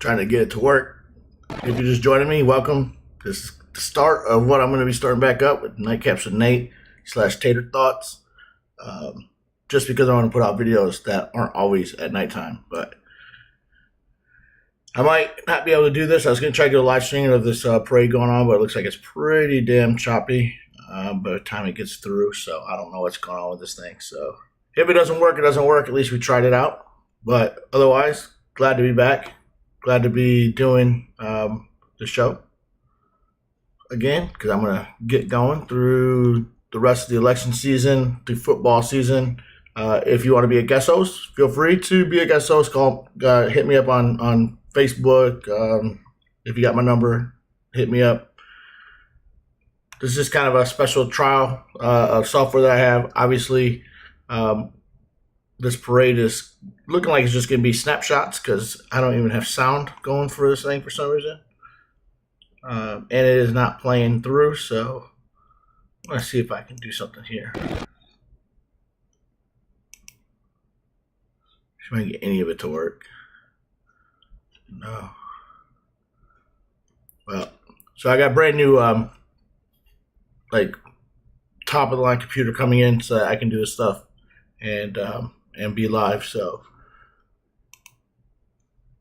trying to get it to work. If you're just joining me, welcome. This is the start of what I'm going to be starting back up with Nightcaps with Nate / Tater Thoughts. Just because I want to put out videos that aren't always at nighttime, but I might not be able to do this. I was going to try to do a live stream of this parade going on, but it looks like it's pretty damn choppy by the time it gets through. So I don't know what's going on with this thing. So if it doesn't work, it doesn't work. At least we tried it out. But otherwise, glad to be back. Glad to be doing the show again, because I'm going to get going through the rest of the election season, through football season. If you want to be a guest host, feel free to be a guest host. Hit me up on Facebook. If you got my number, hit me up. This is just kind of a special trial of software that I have. Obviously, this parade is looking like it's just going to be snapshots because I don't even have sound going for this thing for some reason. And it is not playing through, so let's see if I can do something here. See if I can get any of it to work. No. Well, so I got a brand new like top of the line computer coming in so that I can do this stuff and be live. So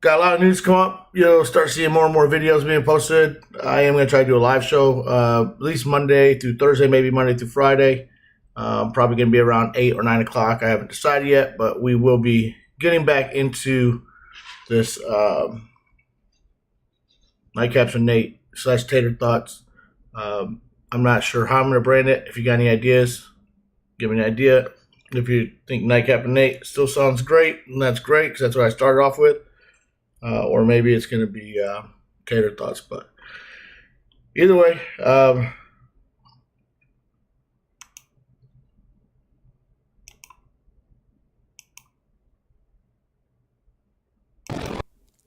got a lot of news come up. Start seeing more and more videos being posted. I am going to try to do a live show at least Monday through Thursday, maybe Monday through Friday. Probably going to be around 8 or 9 o'clock. I haven't decided yet, but we will be getting back into this Nightcaps with Nate / Tater Thoughts. I'm not sure how I'm going to brand it. If you got any ideas, give me an idea. If you think Nightcap and Nate still sounds great, and that's great because that's what I started off with. Or maybe it's going to be Tater Thoughts. But either way,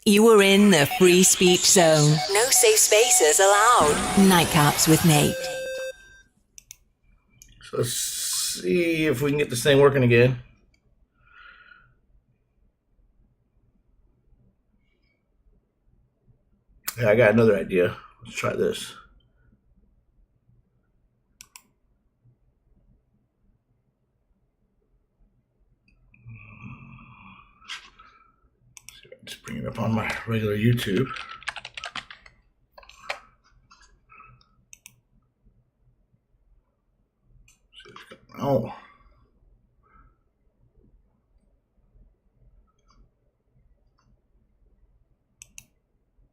you are in the free speech zone. No safe spaces allowed. Nightcaps with Nate. So let's see if we can get this thing working again. Yeah, I got another idea. Let's try this. Just bring it up on my regular YouTube. Oh.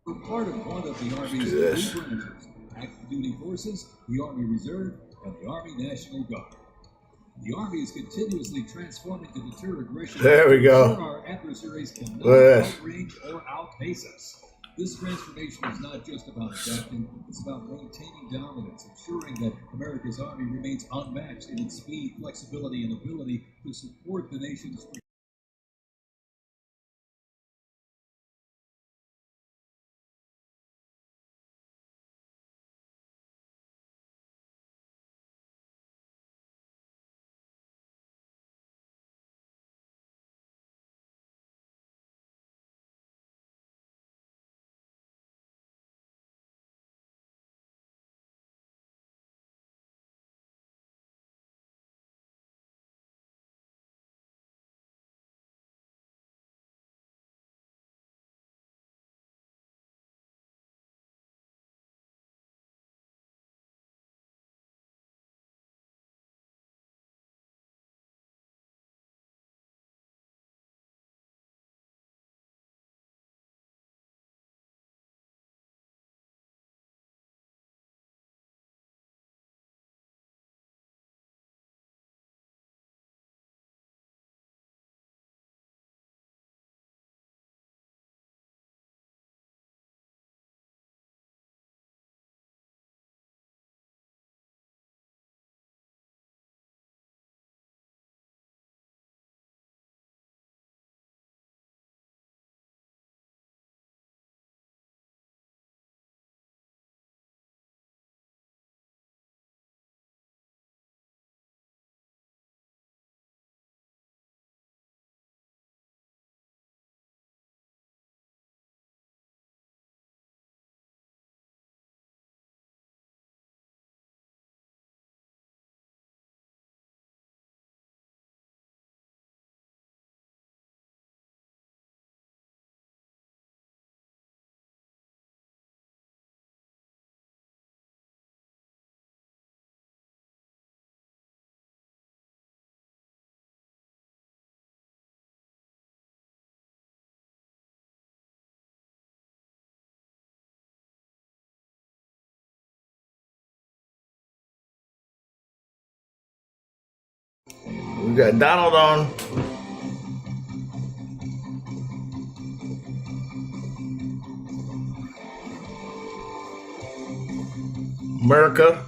We're part of one of the Army's three branches: active duty forces, the Army Reserve, and the Army National Guard. The Army is continuously transforming to deter aggression. There we go. Our adversaries cannot outrange or outpace us. This transformation is not just about adapting, it's about maintaining dominance, ensuring that America's Army remains unmatched in its speed, flexibility, and ability to support the nation's We got Donald on. America.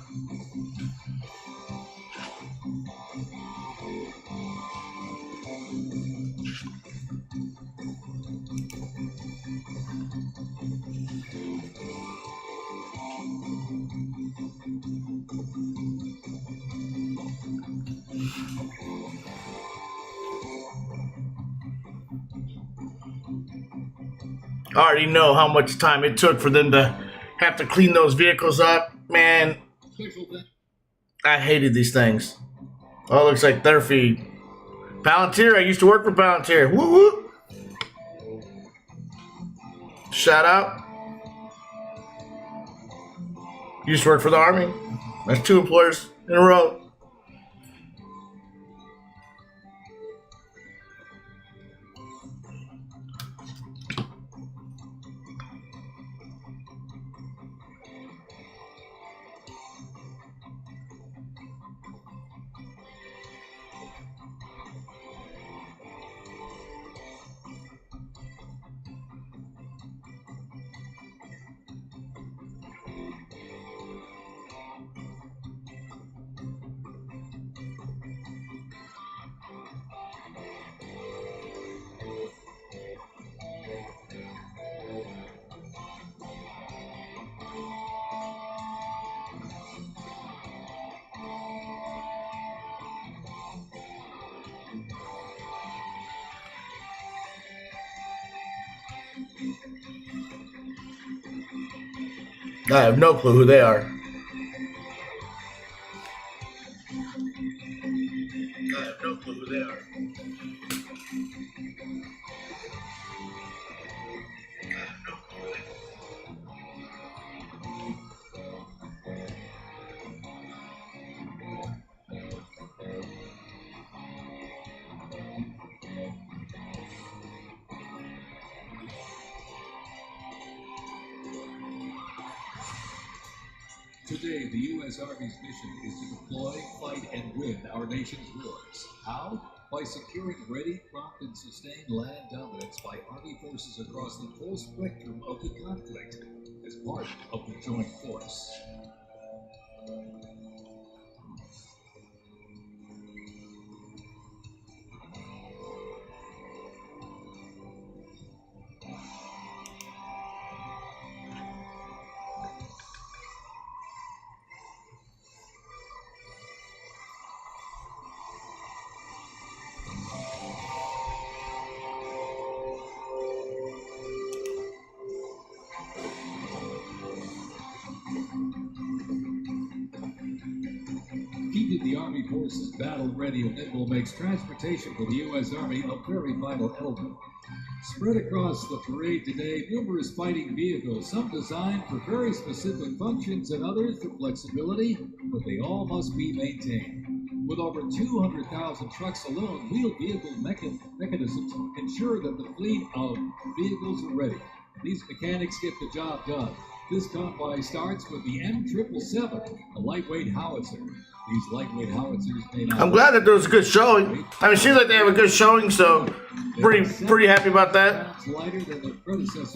I already know how much time it took for them to have to clean those vehicles up. Man, I hated these things. Oh, it looks like their feed. Palantir, I used to work for Palantir. Woo woo. Shout out. Used to work for the Army. That's 2 employers in a row. I have no clue who they are. I have no clue who they are. Today, the U.S. Army's mission is to deploy, fight, and win our nation's wars. How? By securing ready, prompt, and sustained land dominance by Army forces across the full spectrum of the conflict as part of the joint force. Keeping the Army forces battle-ready and nimble makes transportation for the U.S. Army a very vital element. Spread across the parade today, numerous fighting vehicles, some designed for very specific functions and others for flexibility, but they all must be maintained. With over 200,000 trucks alone, wheeled vehicle mechanisms ensure that the fleet of vehicles are ready. These mechanics get the job done. This convoy starts with the M777, a lightweight howitzer. These lightweight howitzers may not... I'm glad that there was a good showing. I mean, it seems like they have a good showing, so pretty happy about that. A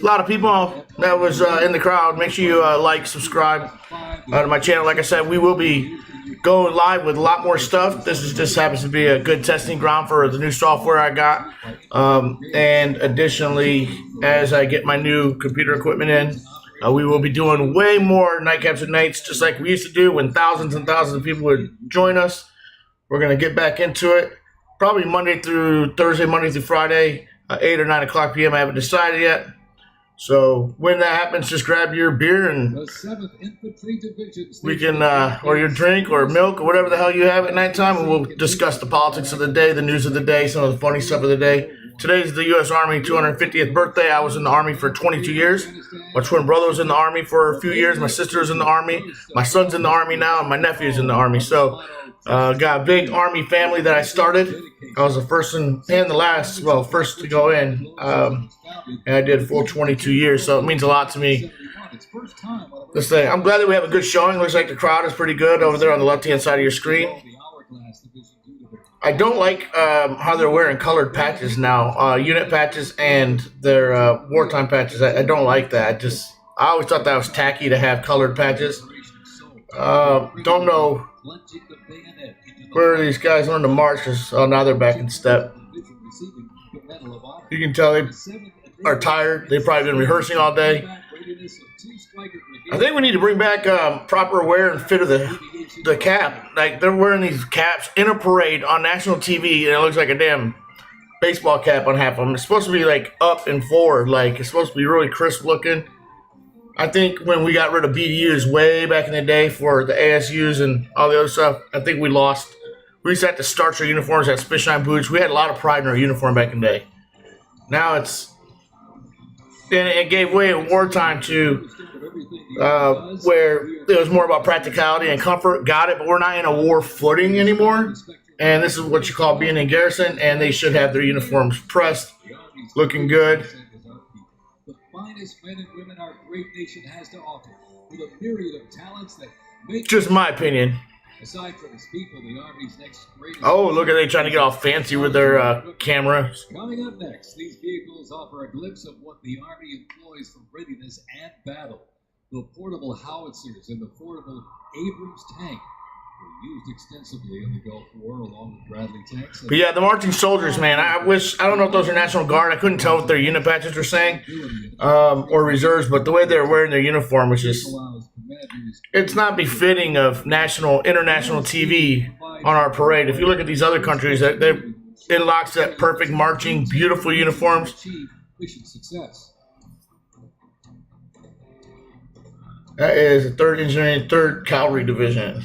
lot of people that was in the crowd. Make sure you like, subscribe to my channel. Like I said, we will be going live with a lot more stuff. This is just happens to be a good testing ground for the new software I got. And additionally, as I get my new computer equipment in, we will be doing way more nightcaps and nights, just like we used to do when thousands and thousands of people would join us. We're going to get back into it. Probably Monday through Friday, 8 or 9 o'clock p.m. I haven't decided yet. So when that happens, just grab your beer and we can, or your drink or milk or whatever the hell you have at nighttime, and we'll discuss the politics of the day, the news of the day, some of the funny stuff of the day. Today's the U.S. Army 250th birthday. I was in the Army for 22 years. My twin brother was in the Army for a few years. My sister was in the Army. My son's in the Army now, and my nephew's in the Army. So got a big Army family that I started. I was the first and the last, well, first to go in. And I did a full 22 years, so it means a lot to me. This thing. I'm glad that we have a good showing. Looks like the crowd is pretty good over there on the left-hand side of your screen. I don't like how they're wearing colored patches now, unit patches and their wartime patches. I don't like that. I always thought that was tacky to have colored patches. Don't know where these guys learn to march. Now they're back in step. You can tell they are tired. They've probably been rehearsing all day. I think we need to bring back proper wear and fit of the cap. Like, they're wearing these caps in a parade on national TV, and it looks like a damn baseball cap on half of them. It's supposed to be like up and forward. Like, it's supposed to be really crisp looking. I think when we got rid of BDUs way back in the day for the ASUs and all the other stuff, I think we lost. We used to have to starch our uniforms, have fishline boots. We had a lot of pride in our uniform back in the day. Now it gave way in wartime to where it was more about practicality and comfort. Got it, but we're not in a war footing anymore. And this is what you call being in garrison, and they should have their uniforms pressed, looking good. The finest men and women our great nation has to offer, with a myriad of talents that make. Just my opinion. Aside from its people, the Army's next greatest. Oh, look at they trying to get all fancy with their camera. Coming up next, these vehicles offer a glimpse of what the Army employs for readiness and battle. The portable howitzers and the portable Abrams tank were used extensively in the Gulf War along with Bradley tanks. But yeah, the marching soldiers, man. I don't know if those are National Guard. I couldn't tell what their unit patches were saying, or reserves. But the way they're wearing their uniform was it's not befitting of international TV on our parade. If you look at these other countries, they're in lockstep, perfect marching, beautiful uniforms. Mission success. That is the 3rd Engineering, 3rd Cavalry Division.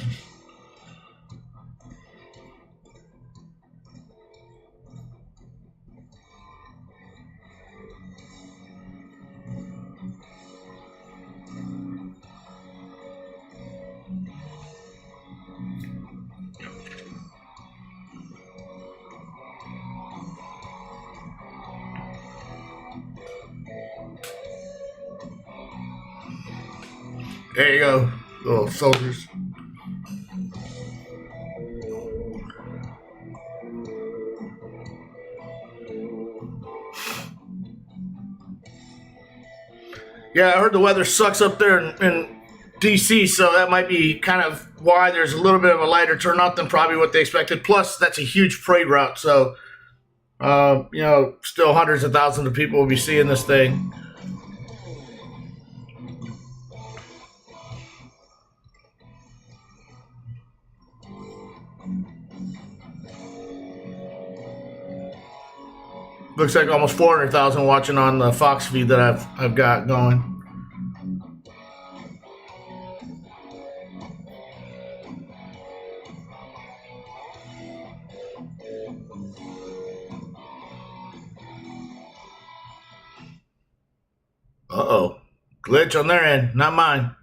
There you go, little soldiers. Yeah, I heard the weather sucks up there in DC, so that might be kind of why there's a little bit of a lighter turnout than probably what they expected. Plus, that's a huge parade route, so still hundreds of thousands of people will be seeing this thing. Looks like almost 400,000 watching on the Fox feed that I've got going. Uh-oh. Glitch on their end, not mine.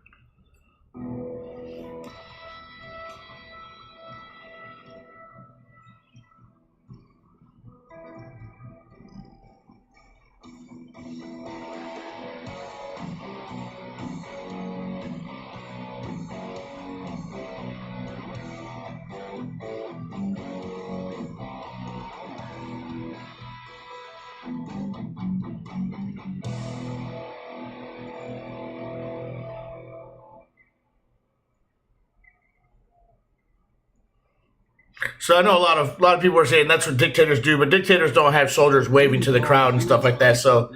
So I know a lot of people are saying that's what dictators do, but dictators don't have soldiers waving to the crowd and stuff like that. So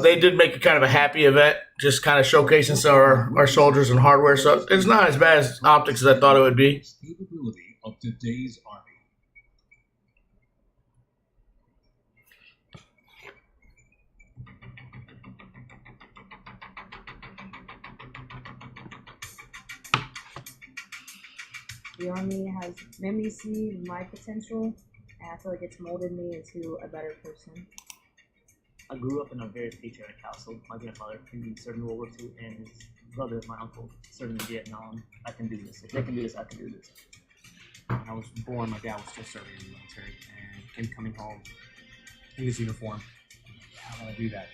they did make it kind of a happy event, just kind of showcasing some of our soldiers and hardware. So it's not as bad as optics as I thought it would be. Capability of today's Army. The Army has made me see my potential, and I feel like it's molded me into a better person. I grew up in a very patriotic household. My grandfather served in World War II, and his brother, my uncle, served in Vietnam. I can do this. If they can do this, I can do this. When I was born, my dad was still serving in the military, and him coming home in his uniform, I want to do that.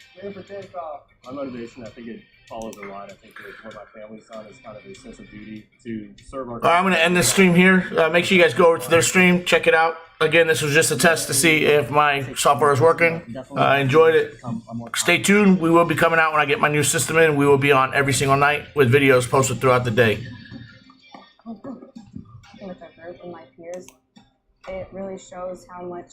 My motivation, I think it follows a lot. I think that what my family's on is kind of a sense of duty to serve our. All right, I'm going to end this stream here. Make sure you guys go over to their stream, check it out. Again, this was just a test to see if my software is working. I enjoyed it. Stay tuned. We will be coming out when I get my new system in. We will be on every single night with videos posted throughout the day. With our group and my peers, it really shows how much